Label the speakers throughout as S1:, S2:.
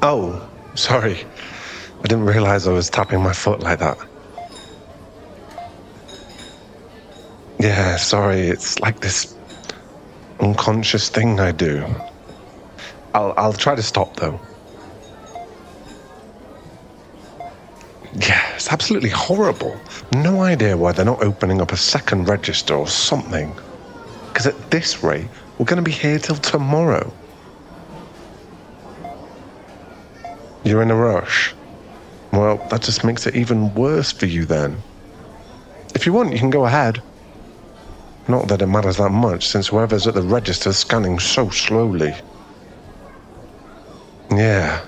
S1: Oh, sorry. I didn't realize I was tapping my foot like that. Yeah, sorry. It's like this unconscious thing I do. I'll try to stop, though. Yeah, it's absolutely horrible. No idea why they're not opening up a second register or something. Because at this rate, we're going to be here till tomorrow. You're in a rush? Well, that just makes it even worse for you then. If you want, you can go ahead. Not that it matters that much, since whoever's at the register's scanning so slowly. Yeah.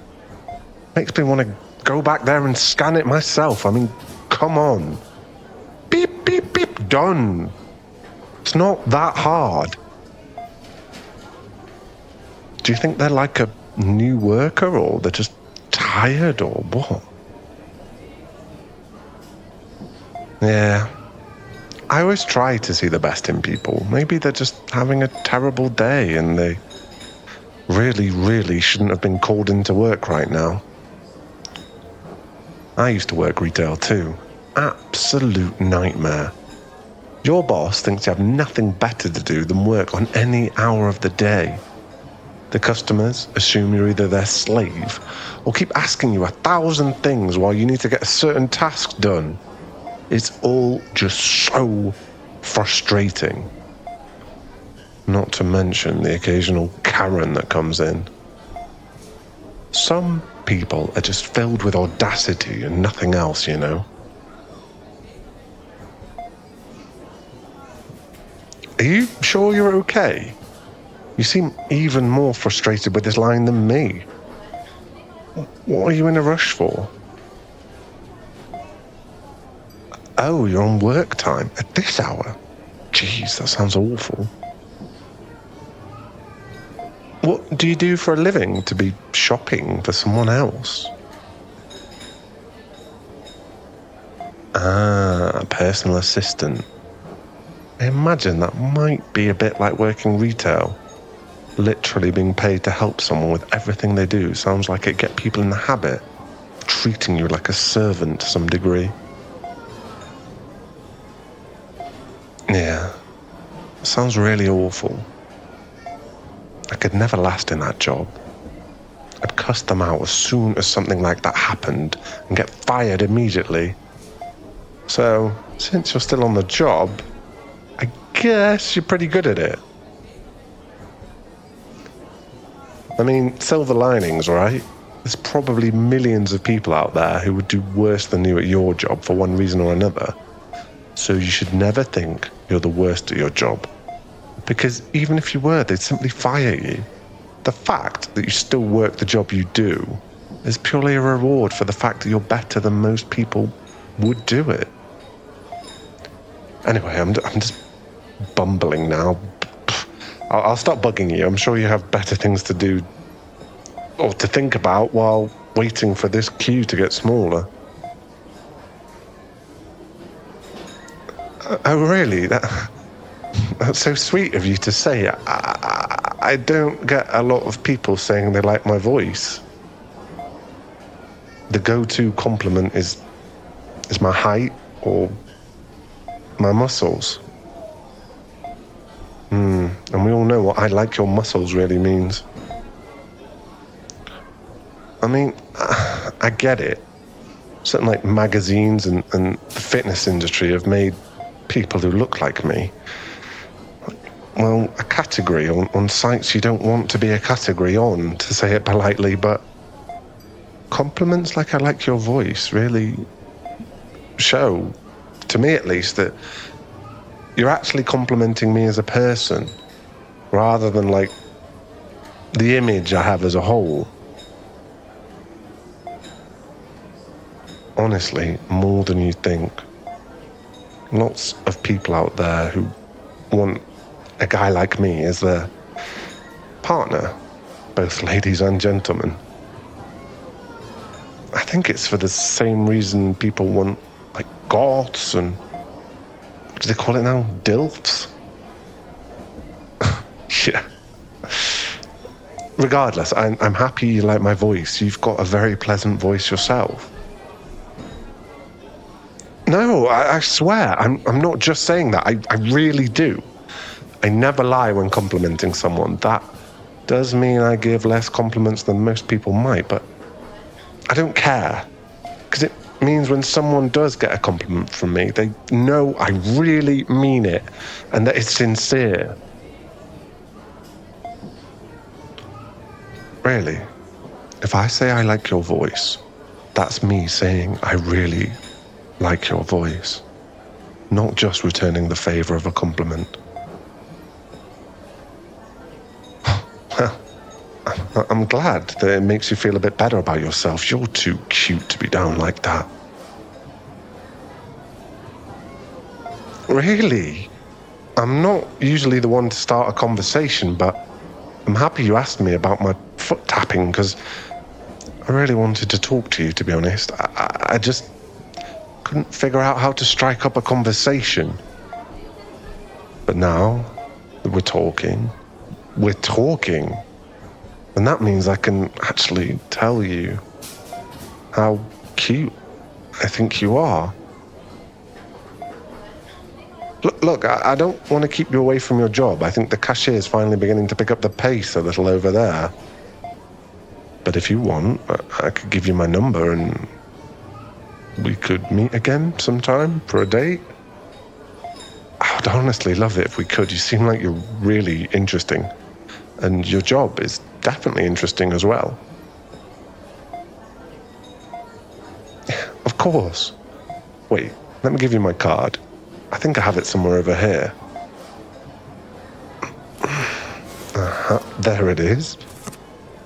S1: Makes me want to go back there and scan it myself. I mean, come on. Beep, beep, beep, done. It's not that hard. Do you think they're like a new worker, or they're just tired, or what? Yeah. I always try to see the best in people. Maybe they're just having a terrible day and they really, really shouldn't have been called into work right now. I used to work retail too. Absolute nightmare. Your boss thinks you have nothing better to do than work on any hour of the day. The customers assume you're either their slave or keep asking you 1,000 things while you need to get a certain task done. It's all just so frustrating. Not to mention the occasional Karen that comes in. Some people are just filled with audacity and nothing else, you know. Are you sure you're okay? You seem even more frustrated with this line than me. What are you in a rush for? Oh, you're on work time at this hour? Jeez, that sounds awful. What do you do for a living to be shopping for someone else? Ah, a personal assistant. I imagine that might be a bit like working retail. Literally being paid to help someone with everything they do sounds like it get people in the habit of treating you like a servant to some degree. Yeah, sounds really awful. I could never last in that job. I'd cuss them out as soon as something like that happened and get fired immediately. So, since you're still on the job, I guess you're pretty good at it. I mean, silver linings, right? There's probably millions of people out there who would do worse than you at your job for one reason or another. So you should never think you're the worst at your job. Because even if you were, they'd simply fire you. The fact that you still work the job you do is purely a reward for the fact that you're better than most people would do it. Anyway, I'm just bumbling now. I'll stop bugging you. I'm sure you have better things to do or to think about while waiting for this queue to get smaller. Oh, really? That's so sweet of you to say. I don't get a lot of people saying they like my voice. The go-to compliment is my height or my muscles. And we all know what I like your muscles really means. I mean, I get it. Certain like magazines and the fitness industry have made people who look like me, well, a category on sites you don't want to be a category on, to say it politely, but compliments like I like your voice really show, to me at least, that you're actually complimenting me as a person, rather than like the image I have as a whole. Honestly, more than you think. Lots of people out there who want a guy like me as their partner, both ladies and gentlemen. I think it's for the same reason people want, like, goths and, what do they call it now? DILFs? Yeah. Regardless, I'm happy you like my voice. You've got a very pleasant voice yourself. No, I swear, I'm not just saying that. I really do. I never lie when complimenting someone. That does mean I give less compliments than most people might, but I don't care. Because it means when someone does get a compliment from me, they know I really mean it and that it's sincere. Really, if I say I like your voice, that's me saying I really like your voice, not just returning the favor of a compliment. Well, I'm glad that it makes you feel a bit better about yourself. You're too cute to be down like that. Really? I'm not usually the one to start a conversation, but I'm happy you asked me about my foot tapping, because I really wanted to talk to you, to be honest. I just couldn't figure out how to strike up a conversation. But now that we're talking, and that means I can actually tell you how cute I think you are. Look, I don't want to keep you away from your job. I think the cashier is finally beginning to pick up the pace a little over there. But if you want, I could give you my number and we could meet again sometime for a date. I would honestly love it if we could. You seem like you're really interesting. And your job is definitely interesting as well. Of course. Wait, let me give you my card. I think I have it somewhere over here. There it is.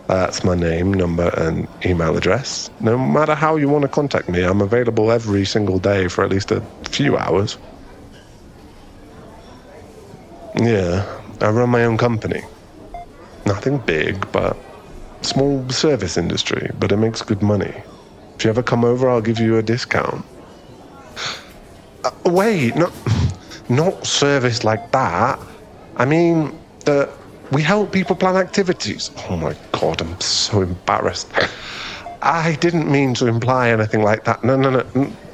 S1: That's my name, number, and email address. No matter how you want to contact me, I'm available every single day for at least a few hours. Yeah, I run my own company. Nothing big, but small service industry, but it makes good money. If you ever come over, I'll give you a discount. Wait, not service like that. I mean, we help people plan activities. Oh my God, I'm so embarrassed. I didn't mean to imply anything like that. No.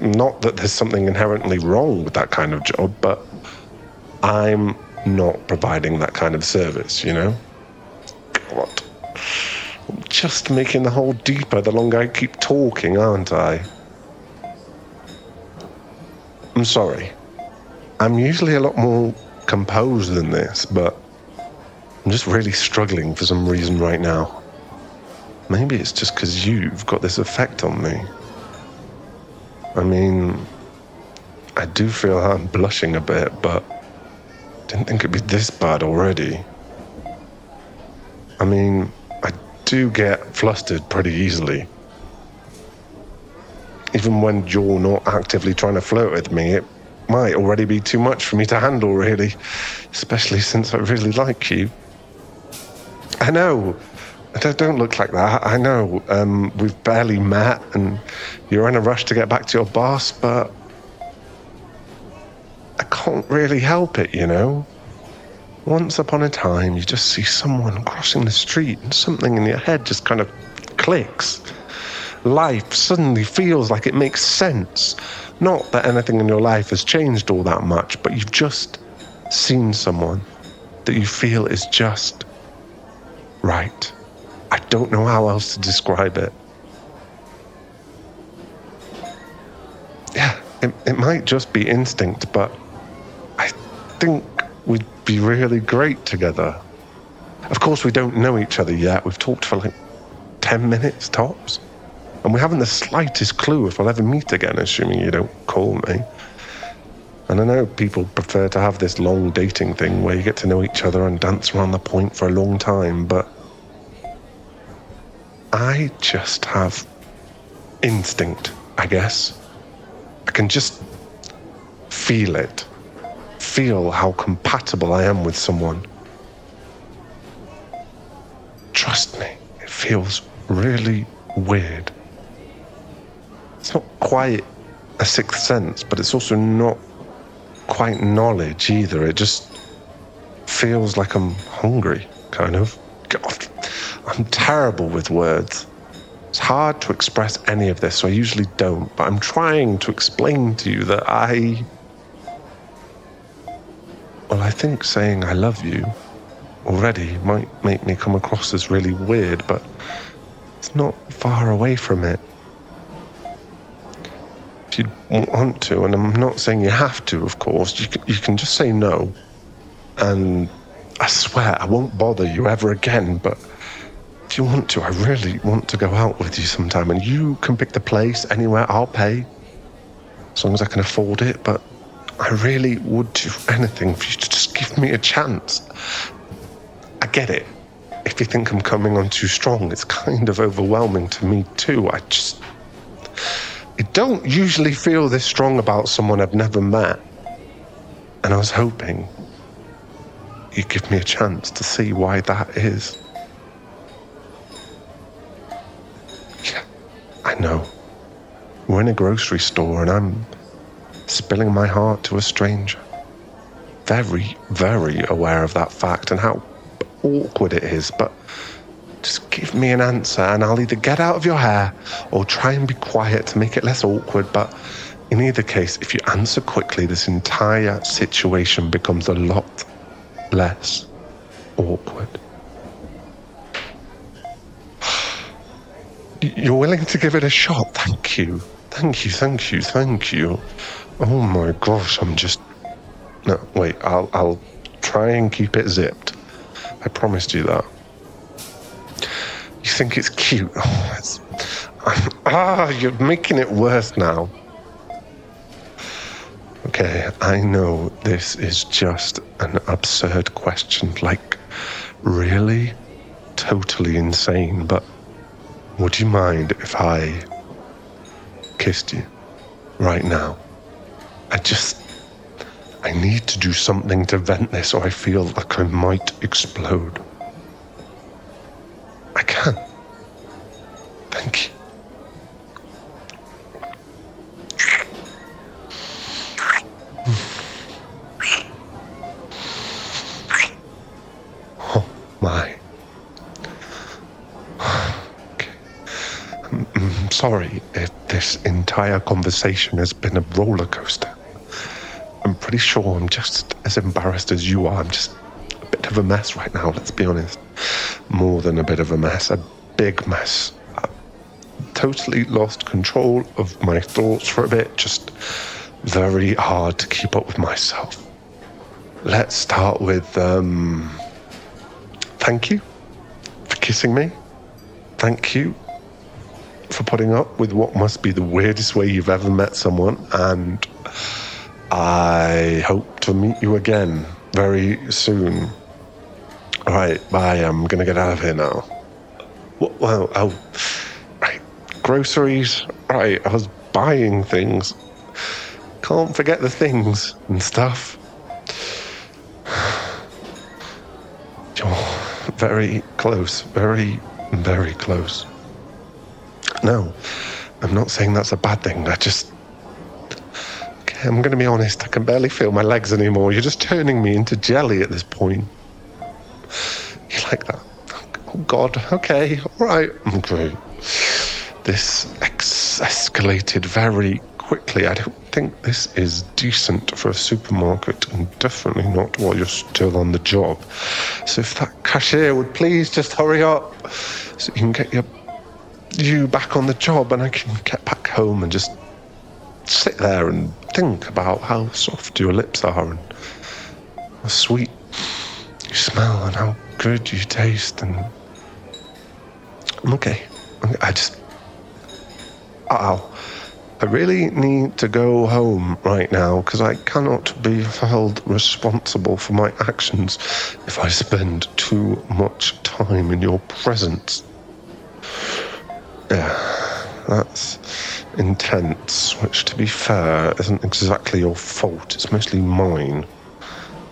S1: Not that there's something inherently wrong with that kind of job, but I'm not providing that kind of service, you know? God, I'm just making the hole deeper the longer I keep talking, aren't I? I'm sorry. I'm usually a lot more composed than this, but I'm just really struggling for some reason right now. Maybe it's just because you've got this effect on me. I mean, I do feel I'm blushing a bit, but I didn't think it'd be this bad already. I mean, I do get flustered pretty easily. Even when you're not actively trying to flirt with me, it might already be too much for me to handle, really. Especially since I really like you. I know. Don't look like that. I know. We've barely met and you're in a rush to get back to your boss, but I can't really help it, you know? Once upon a time, you just see someone crossing the street and something in your head just kind of clicks. Life suddenly feels like it makes sense. Not that anything in your life has changed all that much, but you've just seen someone that you feel is just right. I don't know how else to describe it. Yeah, it might just be instinct, but I think we'd be really great together. Of course, we don't know each other yet. We've talked for like 10 minutes tops. And we haven't the slightest clue if we'll ever meet again, assuming you don't call me. And I know people prefer to have this long dating thing where you get to know each other and dance around the point for a long time, but I just have instinct, I guess. I can just feel it. Feel how compatible I am with someone. Trust me, it feels really weird. It's not quite a sixth sense, but it's also not quite knowledge either. It just feels like I'm hungry, kind of. God, I'm terrible with words. It's hard to express any of this, so I usually don't, but I'm trying to explain to you that I think saying I love you already might make me come across as really weird, but it's not far away from it. If you want to, and I'm not saying you have to, of course, you can just say no. And I swear I won't bother you ever again, but if you want to, I really want to go out with you sometime, and you can pick the place anywhere, I'll pay, as long as I can afford it, but I really would do anything for you to just give me a chance. I get it. If you think I'm coming on too strong, it's kind of overwhelming to me too. I don't usually feel this strong about someone I've never met, and I was hoping you'd give me a chance to see why that is. Yeah, I know. We're in a grocery store and I'm spilling my heart to a stranger. Very, very aware of that fact and how awkward it is, but just give me an answer and I'll either get out of your hair or try and be quiet to make it less awkward. But in either case, if you answer quickly, this entire situation becomes a lot less awkward. You're willing to give it a shot? Thank you. Thank you, thank you, thank you. Oh my gosh, No, wait, I'll try and keep it zipped. I promised you that. You think it's cute? Oh, you're making it worse now. Okay, I know this is just an absurd question, like, really totally insane, but would you mind if I kissed you right now? I need to do something to vent this or I feel like I might explode. I can. Thank you. Oh my. Okay. I'm sorry if this entire conversation has been a roller coaster. I'm pretty sure I'm just as embarrassed as you are. I'm just a bit of a mess right now, let's be honest. More than a bit of a mess, a big mess. I totally lost control of my thoughts for a bit, just very hard to keep up with myself. Let's start with, thank you for kissing me. Thank you for putting up with what must be the weirdest way you've ever met someone, and I hope to meet you again very soon. All right, bye. I'm going to get out of here now. Well, right. Groceries. Right, I was buying things. Can't forget the things and stuff. You're very close. Very, very close. No, I'm not saying that's a bad thing. I'm going to be honest, I can barely feel my legs anymore. You're just turning me into jelly at this point. You like that? Oh, God. Okay. All right. Okay. This escalated very quickly. I don't think this is decent for a supermarket, and definitely not while you're still on the job. So if that cashier would please just hurry up so you can get you back on the job and I can get back home and just sit there and think about how soft your lips are and how sweet you smell and how good you taste. And I'm okay. I really need to go home right now because I cannot be held responsible for my actions if I spend too much time in your presence. Yeah, that's intense, which, to be fair, isn't exactly your fault. It's mostly mine.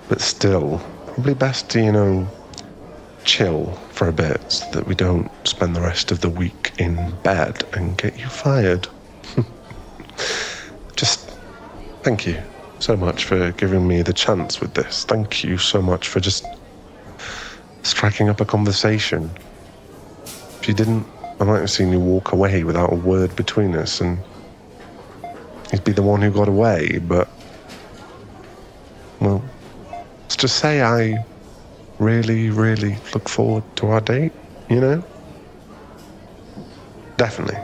S1: But still, probably best to, chill for a bit so that we don't spend the rest of the week in bed and get you fired. Just thank you so much for giving me the chance with this. Thank you so much for just striking up a conversation. you didn't, I might have seen you walk away without a word between us, and he'd be the one who got away, but, well, let's just say I really, really look forward to our date, you know? Definitely.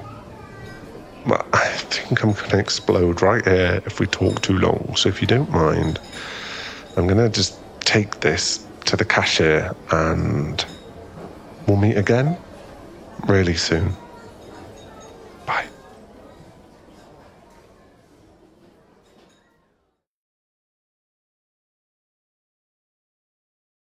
S1: But I think I'm going to explode right here if we talk too long, so if you don't mind, I'm going to just take this to the cashier and we'll meet again really soon.